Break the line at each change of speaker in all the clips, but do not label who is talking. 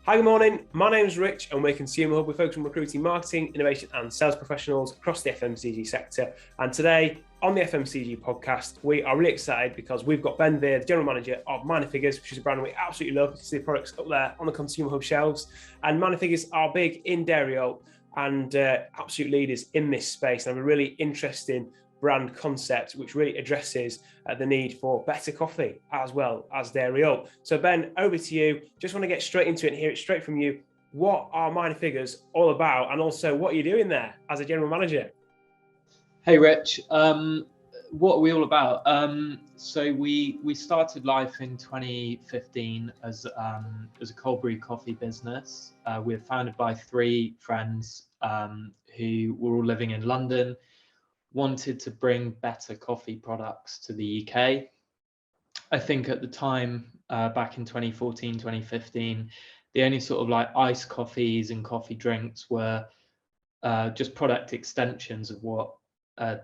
Hi, good morning. My name is Rich and we're Consumer Hub. We focus on recruiting, marketing, innovation and sales professionals across the FMCG sector. And today on the FMCG podcast, we are really excited because we've got Ben Vear, the General Manager of Minor Figures, which is a brand we absolutely love. You can see the products up there on the Consumer Hub shelves. And Minor Figures are big in dairy oat and absolute leaders in this space. And have a really interesting brand concept which really addresses the need for better coffee as well as dairy oat. So Ben, over to you. Just want to get straight into it and hear it straight from you. What are Minor Figures all about, and also what are you doing there as a general manager?
Hey Rich, what are we all about? So we started life in 2015 as a cold brew coffee business. We were founded by three friends who were all living in London, wanted to bring better coffee products to the UK. I think at the time, back in 2014, 2015, the only sort of like iced coffees and coffee drinks were just product extensions of what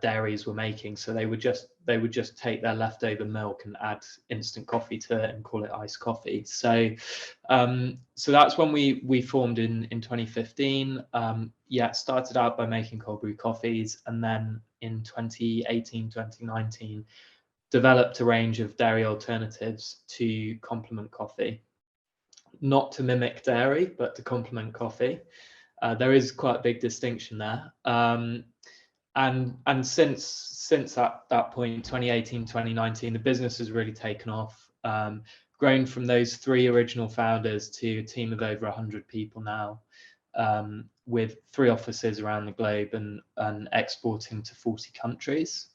dairies were making. So they would just take their leftover milk and add instant coffee to it and call it iced coffee. So that's when we formed in 2015. Started out by making cold brew coffees, and then in 2018, 2019, developed a range of dairy alternatives to complement coffee. Not to mimic dairy, but to complement coffee. There is quite a big distinction there. And since that point, 2018, 2019, the business has really taken off, grown from those three original founders to a team of over 100 people now, with 3 offices around the globe and exporting to 40 countries.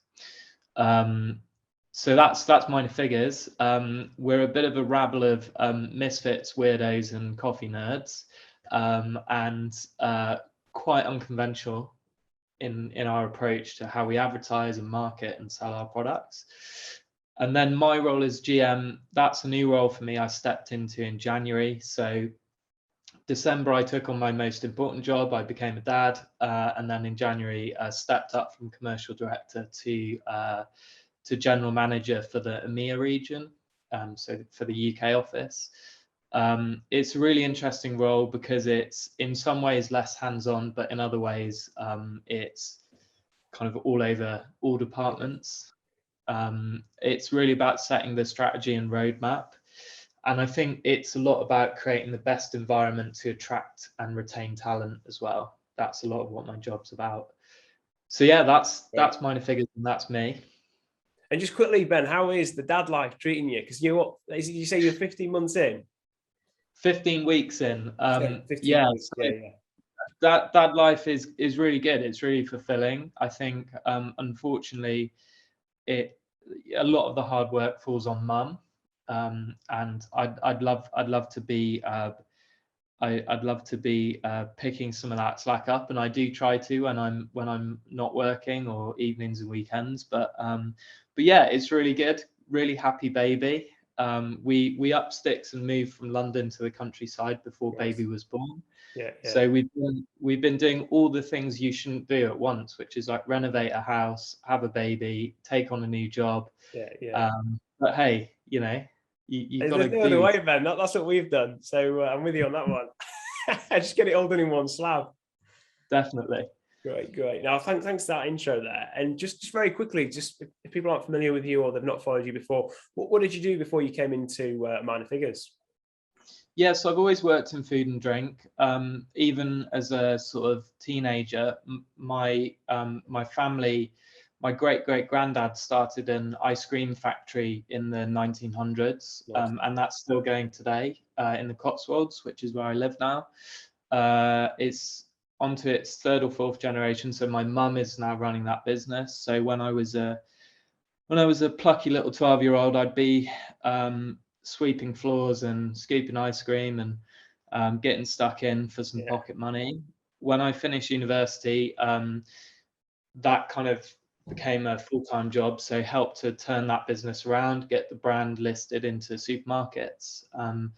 So that's Minor Figures. We're a bit of a rabble of misfits, weirdos and coffee nerds, and quite unconventional in our approach to how we advertise and market and sell our products. And then my role as GM, that's a new role for me. I stepped into in January. So December, I took on my most important job. I became a dad. And then in January, stepped up from commercial director to general manager for the EMEA region. So for the UK office. It's a really interesting role because it's in some ways less hands-on, but in other ways it's kind of all over all departments. It's really about setting the strategy and roadmap, and I think it's a lot about creating the best environment to attract and retain talent as well. That's a lot of what my job's about. So yeah, that's Minor Figures, and that's me.
And just quickly, Ben, how is the dad life treating you? Because you say you're 15 months in?
15 weeks in.
15 weeks, yeah.
That life is really good. It's really fulfilling. I think unfortunately a lot of the hard work falls on mum, and I'd love to be picking some of that slack up, and I do try to when I'm not working, or evenings and weekends. But yeah, it's really good. Really happy baby. We up sticks and moved from London to the countryside before baby was born.
Yeah.
So we've been doing all the things you shouldn't do at once, which is like renovate a house, have a baby, take on a new job.
Yeah.
But hey, you got to
do the way, Ben. That's what we've done. So I'm with you on that one. Just get it all done in one slab.
Definitely.
Great. Now, thanks for that intro there. And just very quickly, just if people aren't familiar with you or they've not followed you before, what did you do before you came into Minor Figures?
Yeah, so I've always worked in food and drink. Even as a sort of teenager, my family, my great-great-granddad started an ice cream factory in the 1900s, and that's still going today in the Cotswolds, which is where I live now. It's onto its 3rd or 4th generation. So my mum is now running that business. So when I was a plucky little 12-year-old, I'd be sweeping floors and scooping ice cream and getting stuck in for some pocket money. When I finished university, that kind of became a full-time job. So helped to turn that business around, get the brand listed into supermarkets, and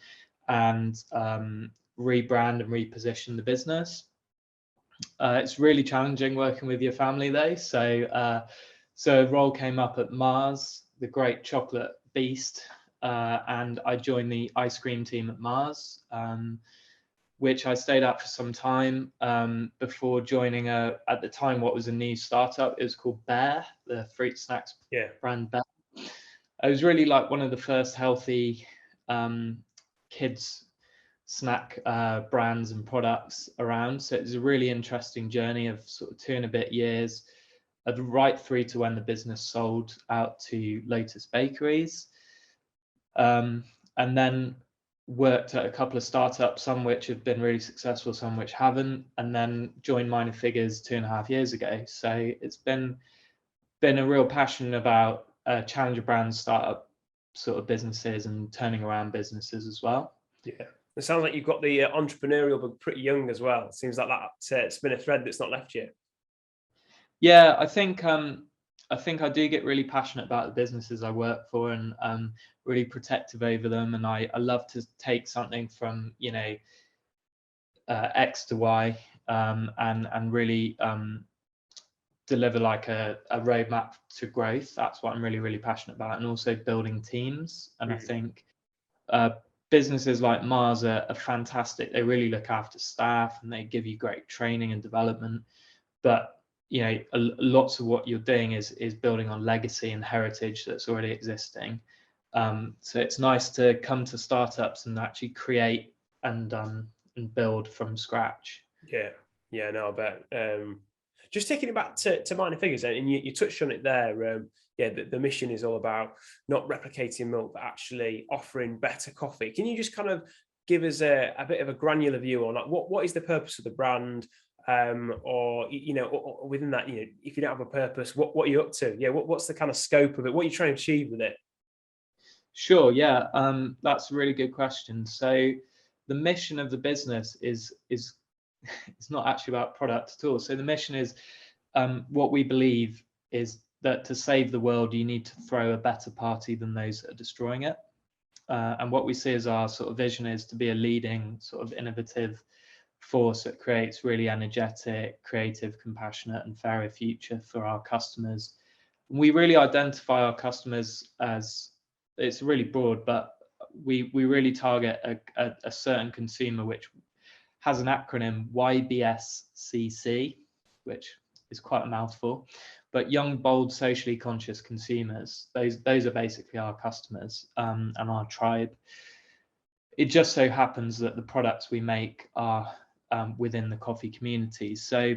rebrand and reposition the business. It's really challenging working with your family though. So a role came up at Mars, the great chocolate beast, and I joined the ice cream team at Mars. which I stayed at for some time before joining at the time, what was a new startup. It was called Bear, the fruit snacks brand Bear. It was really like one of the first healthy kids snack brands and products around. So it was a really interesting journey of sort of 2 and a bit years, right through to when the business sold out to Lotus Bakeries. And then worked at a couple of startups, some which have been really successful, some which haven't, and then joined Minor Figures 2.5 years ago. So it's been a real passion about challenger brands, startup sort of businesses, and turning around businesses as well.
Yeah, it sounds like you've got the entrepreneurial, but pretty young as well. It seems like it's been a thread that's not left you.
Yeah, I think I do get really passionate about the businesses I work for, and really protective over them. And I love to take something from, X to Y, and really deliver like a roadmap to growth. That's what I'm really, really passionate about. And also building teams. And I think businesses like Mars are fantastic. They really look after staff and they give you great training and development. But lots of what you're doing is building on legacy and heritage that's already existing. So it's nice to come to startups and actually create and build from scratch.
Yeah, no, I bet. Just taking it back to Minor Figures, and you touched on it there. The mission is all about not replicating milk, but actually offering better coffee. Can you just kind of give us a bit of a granular view on like what is the purpose of the brand? Or within that, if you don't have a purpose, what are you up to? What's the kind of scope of it? What are you trying to achieve with it?
Sure, yeah, that's a really good question. So the mission of the business is it's not actually about product at all. So the mission is what we believe is that to save the world, you need to throw a better party than those that are destroying it. And what we see as our sort of vision is to be a leading sort of innovative force that creates really energetic, creative, compassionate, and fairer future for our customers. We really identify our customers as, it's really broad, but we really target a certain consumer, which has an acronym YBSCC, which is quite a mouthful, but young, bold, socially conscious consumers. Those are basically our customers and our tribe. It just so happens that the products we make are within the coffee community. So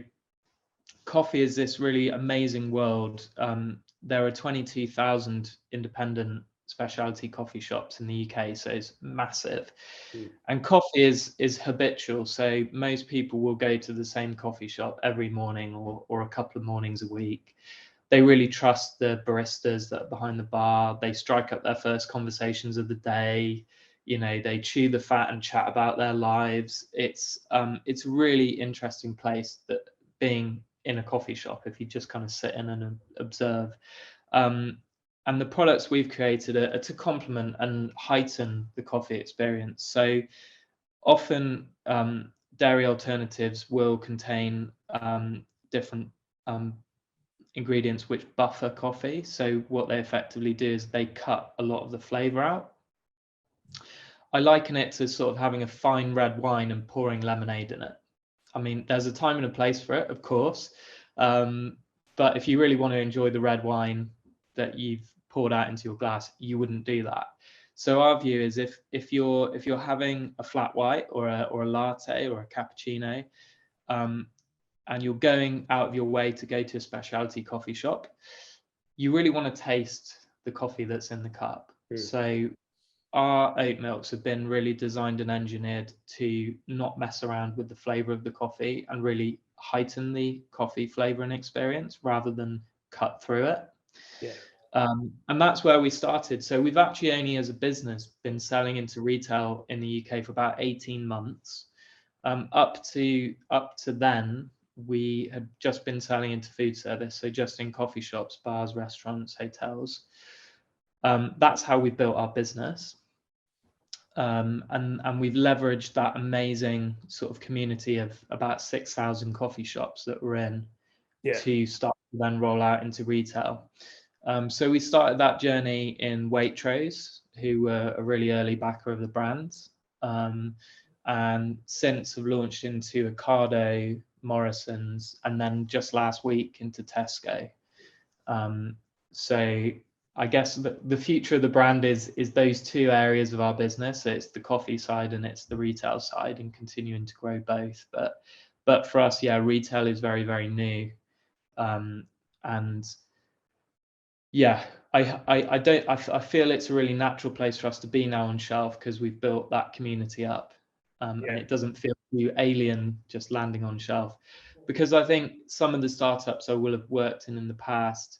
coffee is this really amazing world. There are 22,000 independent specialty coffee shops in the UK, so it's massive. And coffee is habitual, so most people will go to the same coffee shop every morning or a couple of mornings a week. They really trust the baristas that are behind the bar. They strike up their first conversations of the day. They chew the fat and chat about their lives. It's a really interesting place, that being in a coffee shop, if you just kind of sit in and observe. And the products we've created are to complement and heighten the coffee experience. So often dairy alternatives will contain different ingredients which buffer coffee. So what they effectively do is they cut a lot of the flavor out. I liken it to sort of having a fine red wine and pouring lemonade in it. I mean, there's a time and a place for it, of course. But if you really want to enjoy the red wine that you've poured out into your glass, you wouldn't do that. So our view is if you're having a flat white or a latte or a cappuccino, and you're going out of your way to go to a specialty coffee shop, you really want to taste the coffee that's in the cup. So our oat milks have been really designed and engineered to not mess around with the flavor of the coffee and really heighten the coffee flavor and experience rather than cut through it. And that's where we started. So we've actually only as a business been selling into retail in the UK for about 18 months. Up to then, we had just been selling into food service, so just in coffee shops, bars, restaurants, hotels. That's how we built our business. And we've leveraged that amazing sort of community of about 6,000 coffee shops that we're in to start to then roll out into retail. So we started that journey in Waitrose, who were a really early backer of the brand. and since have launched into Ocado, Morrison's, and then just last week into Tesco. So I guess the future of the brand is those two areas of our business. So it's the coffee side and it's the retail side, and continuing to grow both. But for us, yeah, retail is very, very new. And yeah, I feel it's a really natural place for us to be now on shelf, because we've built that community up, and it doesn't feel too alien just landing on shelf. Because I think some of the startups I will have worked in the past,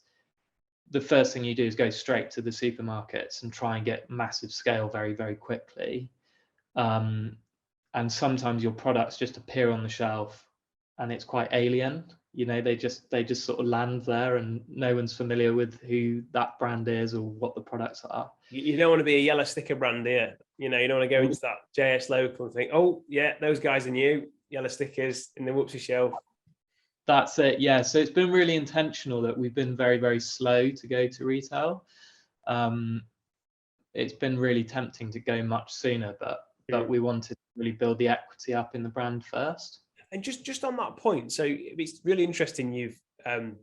the first thing you do is go straight to the supermarkets and try and get massive scale very, very quickly. And sometimes your products just appear on the shelf and it's quite alien. You know, they just sort of land there and no one's familiar with who that brand is or what the products are.
You don't want to be a yellow sticker brand here. You know, you don't want to go into that JS local and think, oh yeah, those guys are new, yellow stickers in the whoopsie shelf.
That's it. Yeah. So it's been really intentional that we've been very, very slow to go to retail. It's been really tempting to go much sooner, but we wanted to really build the equity up in the brand first.
And just on that point, so it's really interesting you've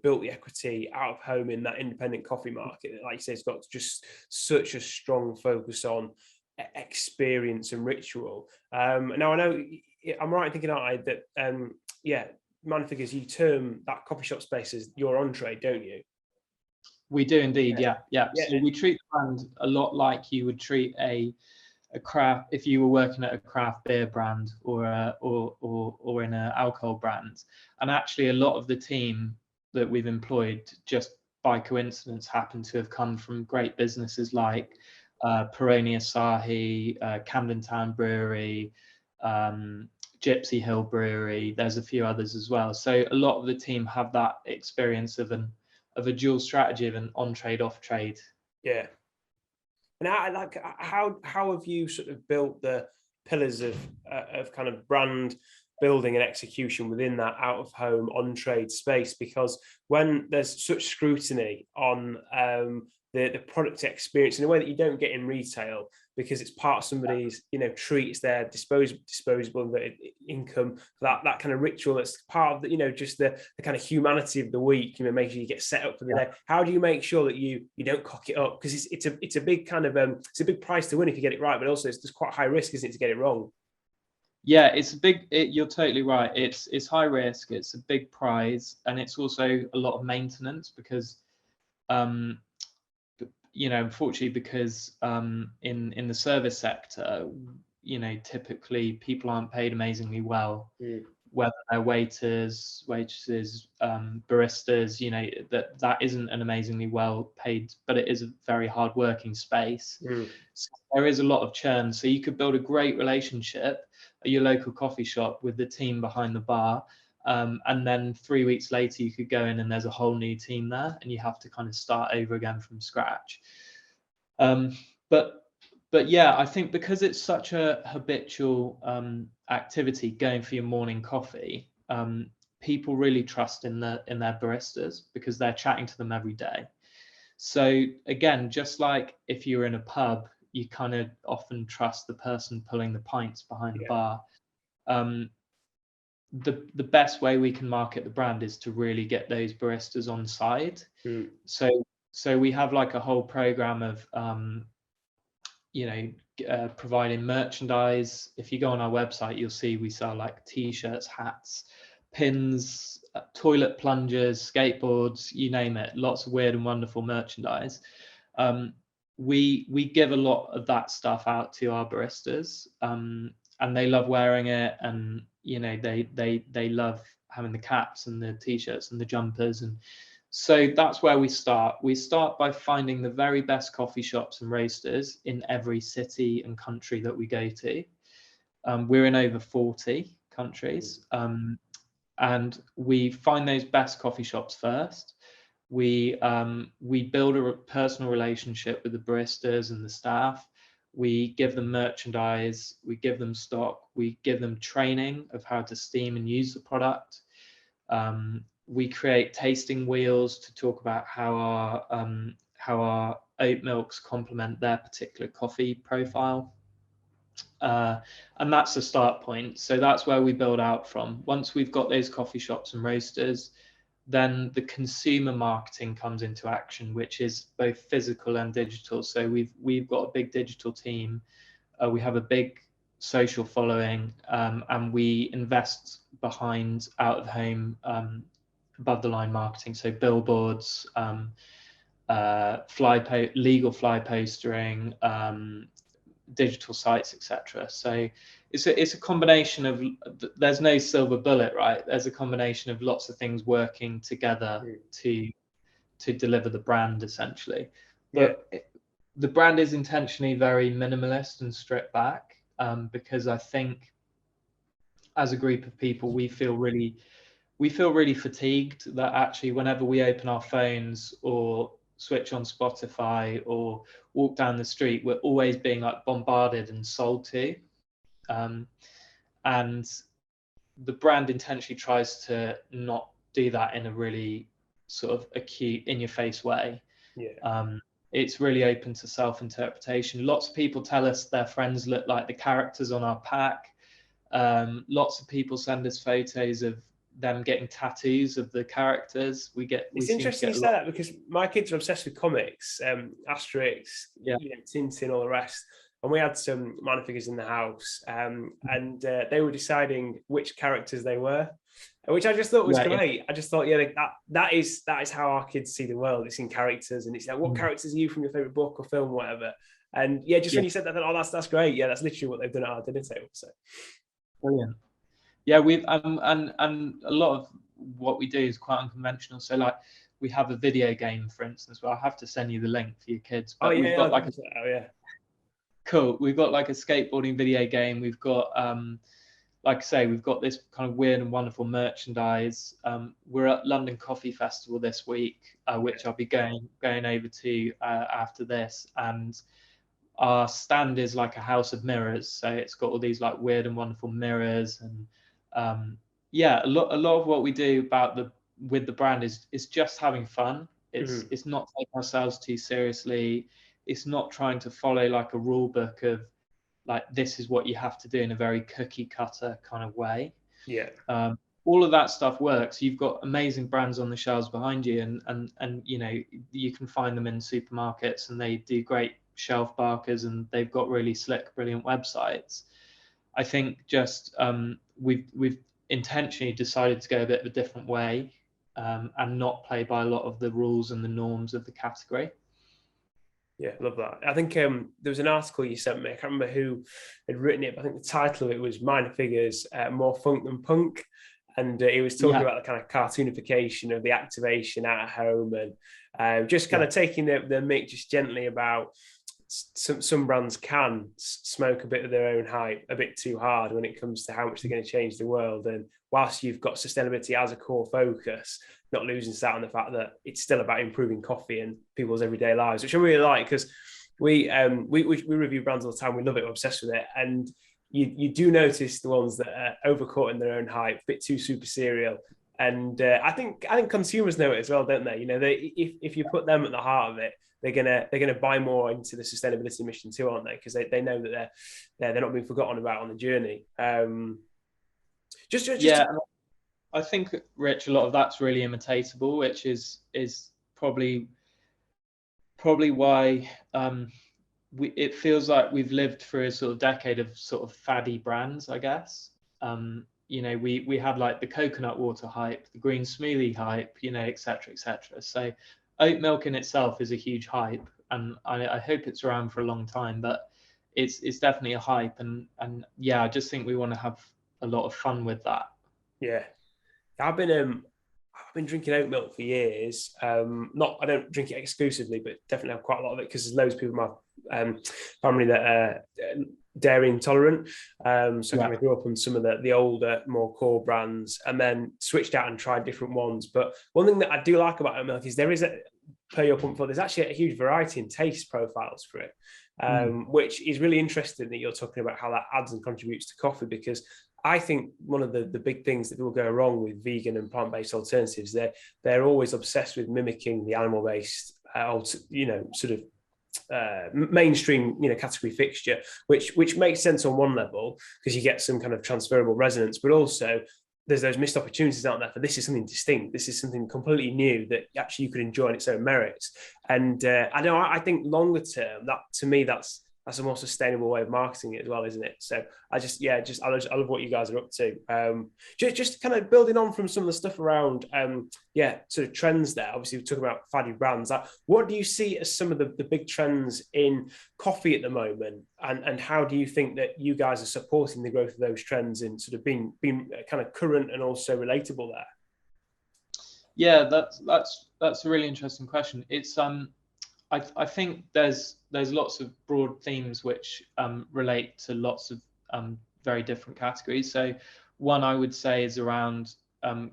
built the equity out of home in that independent coffee market. Like you say, it's got just such a strong focus on experience and ritual. Now I know I'm right in thinking, aren't I, that Man Figures, you term that coffee shop space as your entree, don't you?
We do indeed, yeah. So we treat the brand a lot like you would treat a craft, if you were working at a craft beer brand or in an alcohol brand. And actually a lot of the team that we've employed just by coincidence happen to have come from great businesses like Peroni Asahi, Camden Town Brewery, Gypsy Hill Brewery. There's a few others as well. So a lot of the team have that experience of a dual strategy of an on-trade, off-trade.
Yeah. And how have you sort of built the pillars of kind of brand building and execution within that out-of-home on-trade space? Because when there's such scrutiny on the product experience in a way that you don't get in retail, because it's part of somebody's treat, their disposable income, that kind of ritual that's part of the just the kind of humanity of the week, make sure you get set up for the day. How do you make sure that you don't cock it up? Because it's a big kind of it's a big price to win if you get it right, but also it's quite high risk, isn't it, to get it wrong?
Yeah, it's a big, you're totally right. It's high risk, it's a big prize, and it's also a lot of maintenance because unfortunately, because in the service sector, typically people aren't paid amazingly well, whether they're waiters, waitresses, baristas, that isn't an amazingly well paid, but it is a very hard working space. So there is a lot of churn. So you could build a great relationship at your local coffee shop with the team behind the bar. And then 3 weeks later, you could go in and there's a whole new team there and you have to kind of start over again from scratch. But yeah, I think because it's such a habitual activity, going for your morning coffee, people really trust in their baristas because they're chatting to them every day. So again, just like if you're in a pub, you kind of often trust the person pulling the pints behind the bar. The best way we can market the brand is to really get those baristas on side. So we have like a whole program of providing merchandise. If you go on our website, you'll see we sell like t-shirts, hats, pins, toilet plungers, skateboards, you name it, lots of weird and wonderful merchandise. We give a lot of that stuff out to our baristas, and they love wearing it, and they love having the caps and the t-shirts and the jumpers. And so that's where we start. We start by finding the very best coffee shops and roasters in every city and country that we go to. We're in over 40 countries, and we find those best coffee shops first. We build a personal relationship with the baristas and the staff. We give them merchandise, we give them stock, we give them training of how to steam and use the product. We create tasting wheels to talk about how our oat milks complement their particular coffee profile. And that's the start point. So that's where we build out from. Once we've got those coffee shops and roasters, then the consumer marketing comes into action, which is both physical and digital. So we've got a big digital team. We have a big social following, and we invest behind out of home, above the line marketing. So billboards, legal fly postering, digital sites, etc. So it's a combination of, there's no silver bullet, right? There's a combination of lots of things working together to deliver the brand, essentially. But the brand is intentionally very minimalist and stripped back, because I think as a group of people, we feel really fatigued that actually whenever we open our phones or switch on Spotify or walk down the street, we're always being like bombarded and sold to. And the brand intentionally tries to not do that in a really sort of acute, in your face way. It's really open to self-interpretation. Lots of people tell us their friends look like the characters on our pack. Lots of people send us photos of them getting tattoos of the characters.
It's interesting you say that, because my kids are obsessed with comics, Asterix, Tintin, all the rest. And we had some minor figures in the house, and they were deciding which characters they were, which I just thought was great. Yeah. I just thought, that is how our kids see the world. It's in characters, and it's like, what characters are you from your favorite book or film, or whatever. And when you said that, I thought, oh, that's great. Yeah, that's literally what they've done at our dinner table. So
brilliant. Yeah, we've and a lot of what we do is quite unconventional. So like we have a video game, for instance. Well, I'll have to send you the link for your kids. But we've got cool. We've got like a skateboarding video game. We've got like I say, we've got this kind of weird and wonderful merchandise. We're at London Coffee Festival this week, which I'll be going over to after this, and our stand is like a house of mirrors. So it's got all these like weird and wonderful mirrors, and a lot of what we do with the brand is just having fun. It's not taking ourselves too seriously. It's not trying to follow like a rule book of like, this is what you have to do in a very cookie cutter kind of way. All of that stuff works. You've got amazing brands on the shelves behind you, and you can find them in supermarkets, and they do great shelf barkers, and they've got really slick, brilliant websites. I think just we've intentionally decided to go a bit of a different way, and not play by a lot of the rules and the norms of the category.
Yeah, love that. I think there was an article you sent me. I can't remember who had written it, but I think the title of it was Minor Figures, More Funk Than Punk. And he was talking about the kind of cartoonification of the activation at home, and just kind of taking the mick just gently about some brands can smoke a bit of their own hype a bit too hard when it comes to how much they're going to change the world. And whilst you've got sustainability as a core focus, not losing sight on the fact that it's still about improving coffee and people's everyday lives, which I really like, because we review brands all the time. We love it, we're obsessed with it. And you do notice the ones that are overcaught in their own hype, a bit too super serial. And I think consumers know it as well, don't they? If you put them at the heart of it, they're gonna buy more into the sustainability mission too, aren't they? Because they know that they're not being forgotten about on the journey.
I think, Rich, a lot of that's really imitatable, which is probably why it feels like we've lived through a sort of decade of sort of faddy brands, I guess. We had like the coconut water hype, the green smoothie hype, et cetera, et cetera. So oat milk in itself is a huge hype, and I hope it's around for a long time, but it's definitely a hype. And I just think we want to have a lot of fun with that.
Yeah. I've been drinking oat milk for years. I don't drink it exclusively, but definitely have quite a lot of it, because there's loads of people in my family that are dairy intolerant. I kind of grew up on some of the older, more core brands, and then switched out and tried different ones. But one thing that I do like about oat milk is there's actually a huge variety in taste profiles for it, which is really interesting that you're talking about how that adds and contributes to coffee, because I think one of the big things that will go wrong with vegan and plant-based alternatives, they're always obsessed with mimicking the animal-based, sort of mainstream, category fixture, which makes sense on one level because you get some kind of transferable resonance, but also there's those missed opportunities out there for this is something distinct. This is something completely new that actually you could enjoy on its own merits. And I think longer term, that to me, that's a more sustainable way of marketing it as well, isn't it? So I love what you guys are up to. Just kind of building on from some of the stuff around, sort of trends there. Obviously, we're talking about faddy brands. What do you see as some of the big trends in coffee at the moment, and how do you think that you guys are supporting the growth of those trends in sort of being kind of current and also relatable there?
Yeah, that's a really interesting question. It's I think there's lots of broad themes which relate to lots of very different categories. So one I would say is around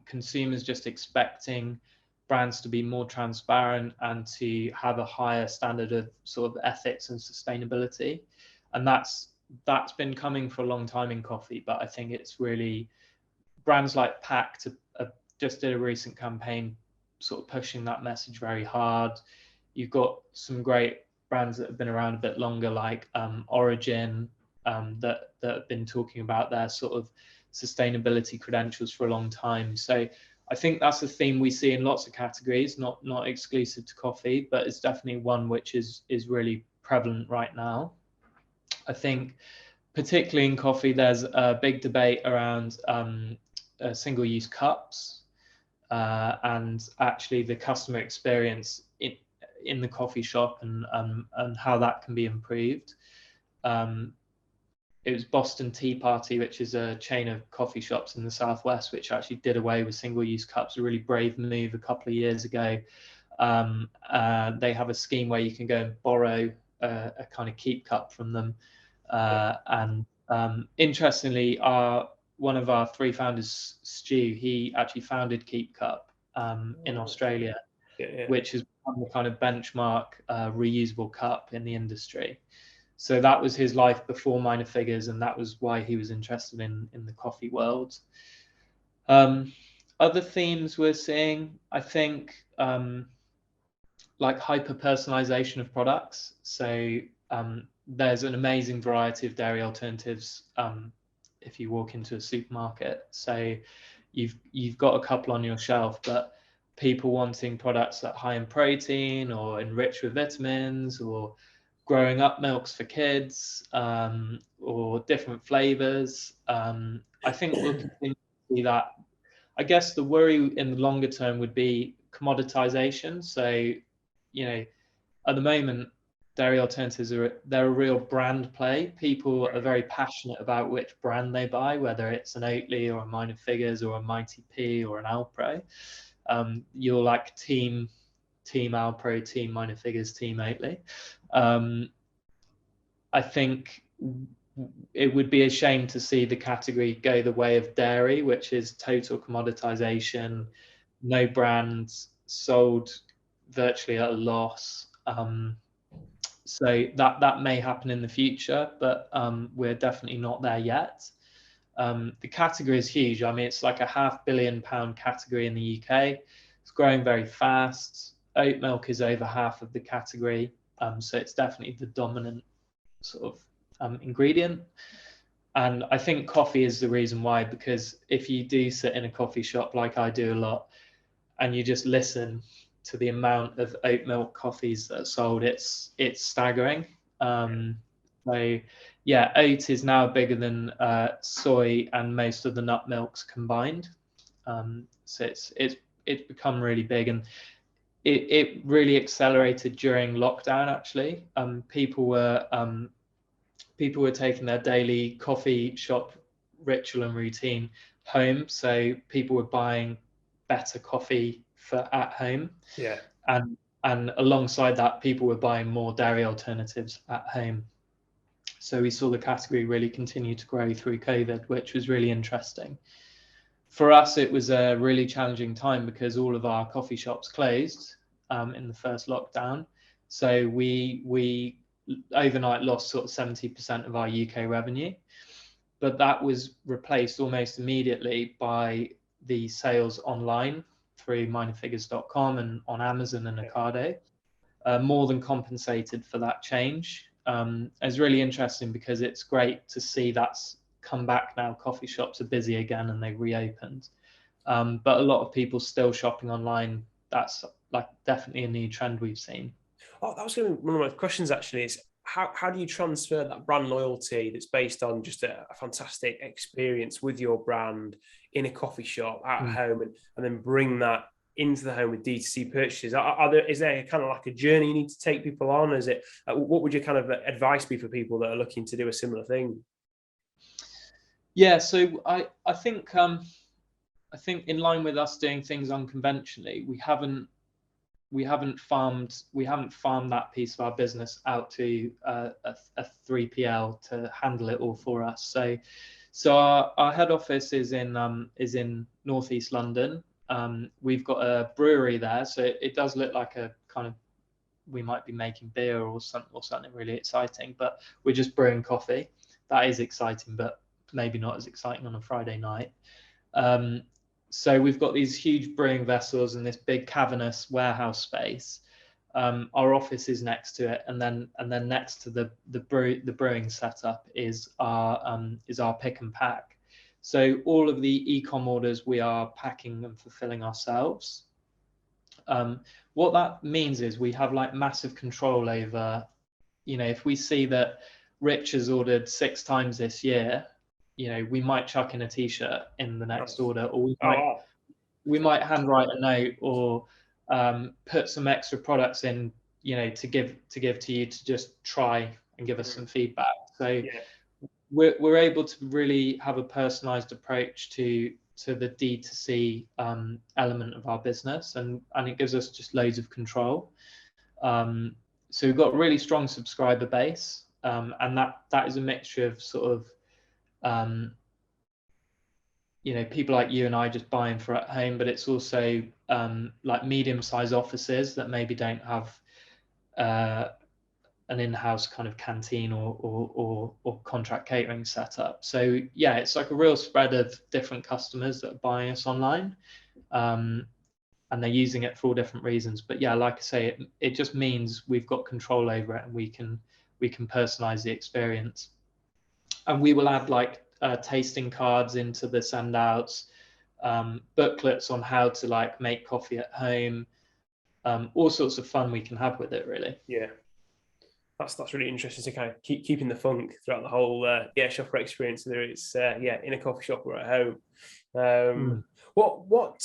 consumers just expecting brands to be more transparent and to have a higher standard of sort of ethics and sustainability. And that's been coming for a long time in coffee, but I think it's really brands like Pact just did a recent campaign sort of pushing that message very hard. You've got some great brands that have been around a bit longer, like Origin, that have been talking about their sort of sustainability credentials for a long time. So I think that's a theme we see in lots of categories, not exclusive to coffee, but it's definitely one which is really prevalent right now. I think particularly in coffee, there's a big debate around single-use cups and actually the customer experience in the coffee shop and how that can be improved. It was Boston Tea Party, which is a chain of coffee shops in the Southwest, which actually did away with single-use cups, a really brave move a couple of years ago. They have a scheme where you can go and borrow a kind of keep cup from them. Interestingly, one of our three founders, Stu, he actually founded Keep Cup in Australia, which has become the kind of benchmark reusable cup in the industry. So that was his life before Minor Figures, and that was why he was interested in the coffee world. Other themes we're seeing, I think, like hyper-personalization of products. So there's an amazing variety of dairy alternatives if you walk into a supermarket. So you've got a couple on your shelf, but people wanting products that are high in protein or enriched with vitamins, or growing up milks for kids, or different flavors. I think we'll continue to see that. I guess the worry in the longer term would be commoditization. So, at the moment, dairy alternatives they're a real brand play. People are very passionate about which brand they buy, whether it's an Oatly or a Minor Figures or a Mighty P or an Alpro. You're like team Alpro, team Minor Figures, team Oatly. I think it would be a shame to see the category go the way of dairy, which is total commoditization, no brands, sold virtually at a loss. So that may happen in the future, but we're definitely not there yet. The category is huge. I mean, it's like a £500 million category in the UK. It's growing very fast. Oat milk is over half of the category. So it's definitely the dominant sort of ingredient. And I think coffee is the reason why, because if you do sit in a coffee shop like I do a lot, and you just listen to the amount of oat milk coffees that are sold, it's staggering. So yeah, oat is now bigger than soy and most of the nut milks combined. So it's become really big, and it really accelerated during lockdown. Actually, people were taking their daily coffee shop ritual and routine home. So people were buying better coffee for at home.
Yeah.
And alongside that, people were buying more dairy alternatives at home. So we saw the category really continue to grow through COVID, which was really interesting. For us, it was a really challenging time because all of our coffee shops closed in the first lockdown. So we overnight lost sort of 70% of our UK revenue, but that was replaced almost immediately by the sales online through minorfigures.com and on Amazon and Ocado. more than compensated for that change. It's really interesting because it's great to see that's come back now. Coffee shops are busy again and they've reopened. But a lot of people still shopping online. That's like definitely a new trend we've seen.
Oh, that was going to be one of my questions actually, is how do you transfer that brand loyalty that's based on just a fantastic experience with your brand in a coffee shop at home and then bring that into the home with D2C purchases? Is there kind of like a journey you need to take people on? Is it, what would your kind of advice be for people that are looking to do a similar thing?
Yeah, so I think in line with us doing things unconventionally, we haven't farmed that piece of our business out to a 3PL to handle it all for us. So our head office is in northeast London. We've got a brewery there, so it does look like a kind of, we might be making beer or something really exciting, but we're just brewing coffee. That is exciting, but maybe not as exciting on a Friday night. So we've got these huge brewing vessels and this big cavernous warehouse space. Our office is next to it, and then next to the brewing setup is our pick and pack. So all of the e-com orders we are packing and fulfilling ourselves. What that means is we have like massive control over, if we see that Rich has ordered 6 times this year, we might chuck in a t-shirt in the next order, or we might handwrite a note, or put some extra products in, to give to you to just try and give us some feedback. So we're able to really have a personalized approach to the D2C element of our business, and it gives us just loads of control. So we've got a really strong subscriber base, and that is a mixture of sort of people like you and I just buying for at home, but it's also like medium-sized offices that maybe don't have an in-house kind of canteen or contract catering setup. So yeah, it's like a real spread of different customers that are buying us online, and they're using it for all different reasons. But yeah, like I say, it just means we've got control over it, and we can personalize the experience. And we will add like tasting cards into the send-outs, booklets on how to like make coffee at home, all sorts of fun we can have with it, really.
Yeah, that's really interesting to kind of keeping the funk throughout the whole shopper experience, whether it's in a coffee shop or at home. What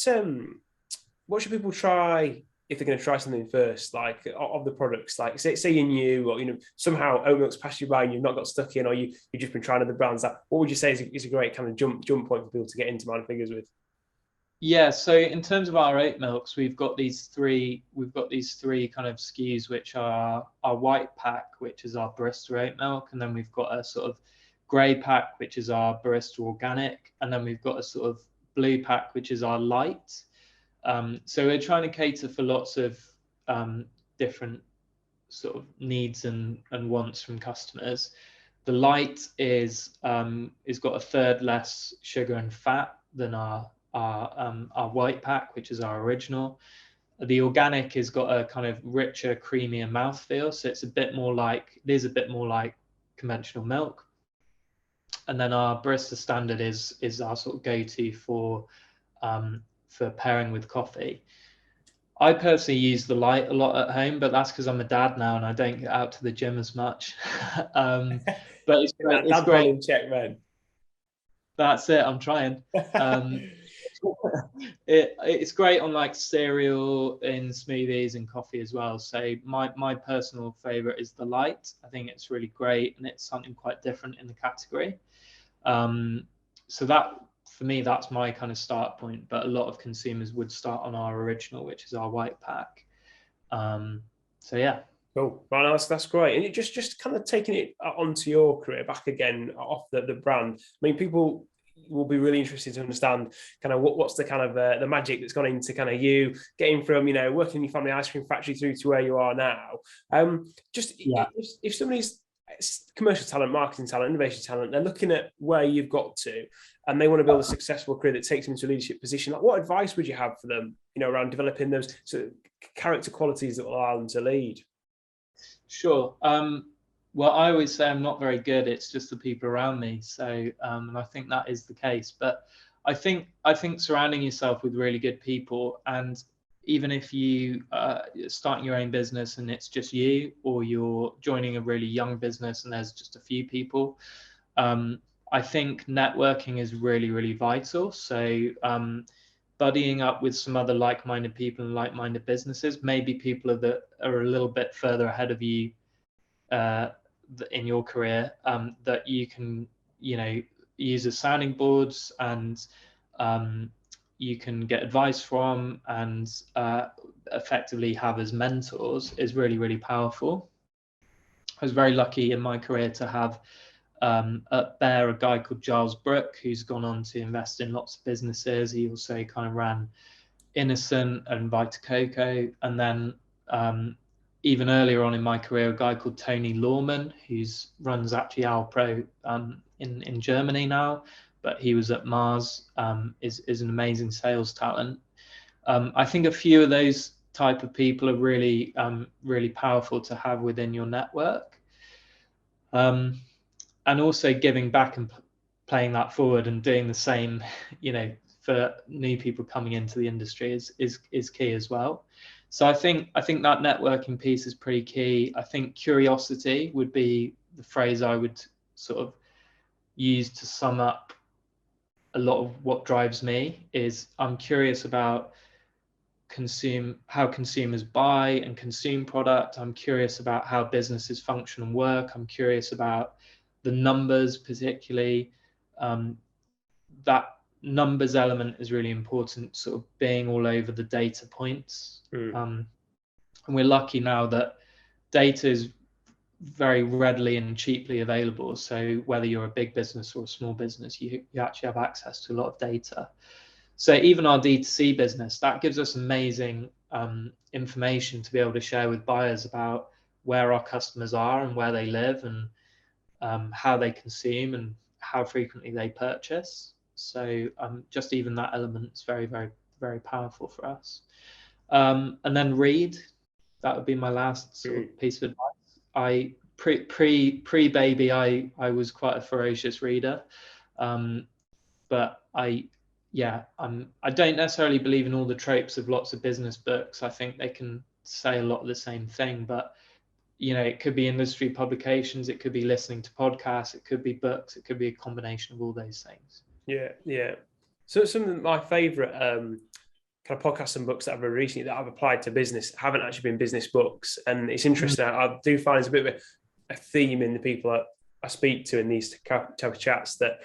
should people try if they're going to try something first, like of the products? Like say you're new, or somehow Oat Milk's passed you by and you've not got stuck in, or you've just been trying other brands. What would you say is a great kind of jump point for people to get into Man Figures with?
Yeah, so in terms of our Oat Milks, we've got these three kind of SKUs, which are our white pack, which is our barista oat milk, and then we've got a sort of grey pack, which is our barista organic, and then we've got a sort of blue pack, which is our light. So we're trying to cater for lots of different sort of needs and wants from customers. The light is got a third less sugar and fat than our white pack, which is our original. The organic has got a kind of richer, creamier mouthfeel, so it's a bit more like conventional milk. And then our barista standard is our sort of go-to for pairing with coffee. I personally use the light a lot at home, but that's because I'm a dad now and I don't get out to the gym as much. But it's great. It's great.
Check, man.
That's it. I'm trying. It's great on like cereal, in smoothies and coffee as well. So my personal favorite is the light. I think it's really great, and it's something quite different in the category. So that, for me, that's my kind of start point, but a lot of consumers would start on our original, which is our white pack. So yeah.
Cool. Well, that's great. And it just kind of taking it onto your career back again off the brand. I mean, people will be really interested to understand kind of what's the kind of the magic that's gone into kind of you getting from working in your family ice cream factory through to where you are now. If somebody's commercial talent, marketing talent, innovation talent, they're looking at where you've got to and they want to build a successful career that takes them into a leadership position, like what advice would you have for them around developing those sort of character qualities that will allow them to lead?
Sure. Well, I always say I'm not very good. It's just the people around me. So, and I think that is the case. But I think surrounding yourself with really good people, and even if you starting your own business and it's just you, or you're joining a really young business and there's just a few people, I think networking is really, really vital. So, buddying up with some other like-minded people and like-minded businesses, maybe people that are a little bit further ahead of you uh, in your career, that you can, use as sounding boards, and you can get advice from, and effectively have as mentors, is really, really powerful. I was very lucky in my career to have at Bear a guy called Giles Brooke, who's gone on to invest in lots of businesses. He also kind of ran Innocent and Vita Coco. And then even earlier on in my career, a guy called Tony Lawman, who's runs actually Alpro in Germany now, but he was at Mars, is an amazing sales talent. I think a few of those type of people are really, really powerful to have within your network. And also giving back and playing that forward and doing the same, for new people coming into the industry is key as well. So I think that networking piece is pretty key. I think curiosity would be the phrase I would sort of use to sum up a lot of what drives me. Is I'm curious about how consumers buy and consume product. I'm curious about how businesses function and work. I'm curious about the numbers, particularly. That numbers element is really important, sort of being all over the data points. And we're lucky now that data is very readily and cheaply available. So whether you're a big business or a small business, you actually have access to a lot of data. So even our D2C business, that gives us amazing information to be able to share with buyers about where our customers are and where they live, and how they consume and how frequently they purchase. So just even that element is very, very, very powerful for us. And then read. That would be my last sort of piece of advice. I pre baby, I was quite a ferocious reader, but I don't necessarily believe in all the tropes of lots of business books. I think they can say a lot of the same thing, but it could be industry publications, it could be listening to podcasts, it could be books, it could be a combination of all those things.
Yeah. So some of my favorite kind of podcasts and books that I've read recently that I've applied to business haven't actually been business books. And it's interesting. I do find it's a bit of a theme in the people that I speak to in these type of chats, that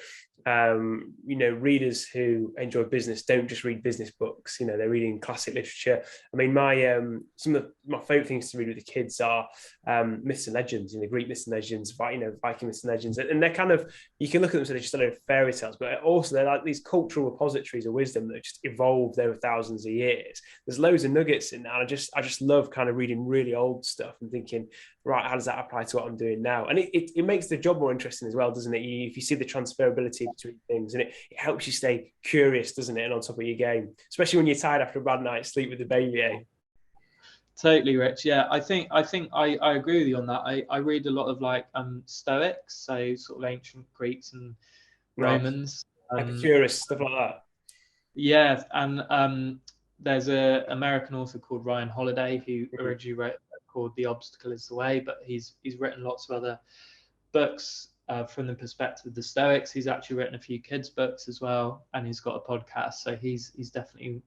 readers who enjoy business don't just read business books. They're reading classic literature. I mean, some of my favorite things to read with the kids are myths and legends, Greek myths and legends, Viking myths and legends, and they're kind of, you can look at them, so they're just a load of fairy tales, but also they're like these cultural repositories of wisdom that just evolved over thousands of years. There's loads of nuggets in there. And I just love kind of reading really old stuff and thinking, right, how does that apply to what I'm doing now? And it makes the job more interesting as well, doesn't it? If you see the transferability between things, and it helps you stay curious, doesn't it, and on top of your game, especially when you're tired after a bad night's sleep with the baby, eh?
Totally, Rich. Yeah, I think I agree with you on that. I read a lot of Stoics, so sort of ancient Greeks and Romans,
Epicurus, stuff like that.
Yeah, and there's an American author called Ryan Holiday who originally wrote called The Obstacle is the Way, but he's written lots of other books from the perspective of the Stoics. He's actually written a few kids' books as well, and he's got a podcast. So he's definitely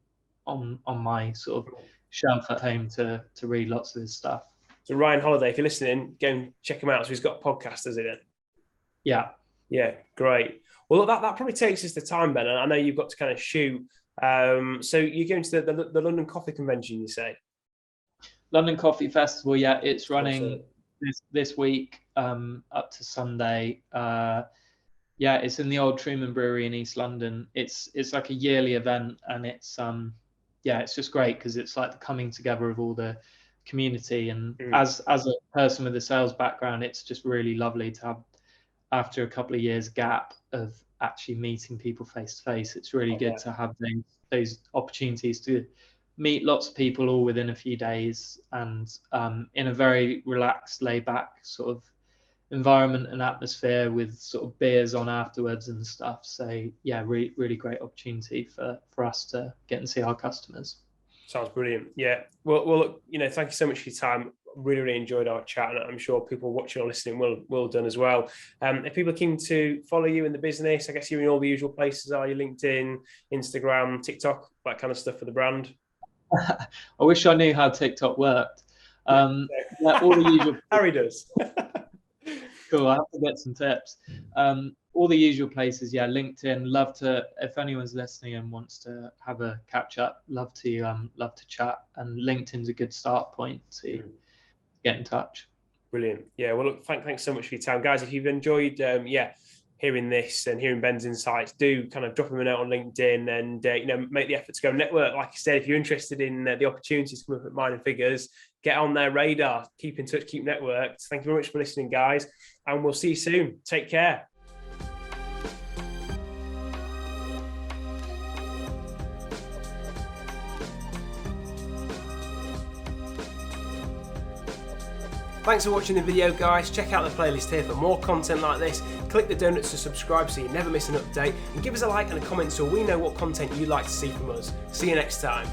on my sort of shelf at home to read lots of his stuff.
So Ryan Holiday, if you're listening, go and check him out. So he's got a podcast, has he then? Yeah, great. Well, that probably takes us to time, Ben. And I know you've got to kind of shoot. So you're going to the London Coffee Convention, you say?
London Coffee Festival, yeah, it's running this week up to Sunday. Yeah, it's in the old Truman Brewery in East London. It's like a yearly event, and it's just great because it's like the coming together of all the community. And as a person with a sales background, it's just really lovely to have, after a couple of years gap of actually meeting people face to face. It's really good to have those opportunities to meet lots of people all within a few days, and in a very relaxed, laid back sort of environment and atmosphere with sort of beers on afterwards and stuff. So yeah, really great opportunity for us to get and see our customers.
Sounds brilliant. Yeah. Well, look, thank you so much for your time. Really enjoyed our chat, and I'm sure people watching or listening will done as well. If people are keen to follow you in the business, I guess you're in all the usual places. Are you LinkedIn, Instagram, TikTok, that kind of stuff for the brand?
I wish I knew how TikTok worked. All the usual.
Harry does.
Cool. I have to get some tips. All the usual places. Yeah, LinkedIn. Love to. If anyone's listening and wants to have a catch up, love to chat. And LinkedIn's a good start point to get in touch.
Brilliant. Yeah. Well, look, thanks so much for your time, guys. If you've enjoyed, hearing this and hearing Ben's insights, do kind of drop him a note on LinkedIn and make the effort to go network. Like I said, if you're interested in the opportunities coming up at Minor Figures, get on their radar, keep in touch, keep networked. Thank you very much for listening, guys, and we'll see you soon. Take care. Thanks for watching the video, guys. Check out the playlist here for more content like this. Click the donuts to subscribe so you never miss an update, and give us a like and a comment so we know what content you'd like to see from us. See you next time.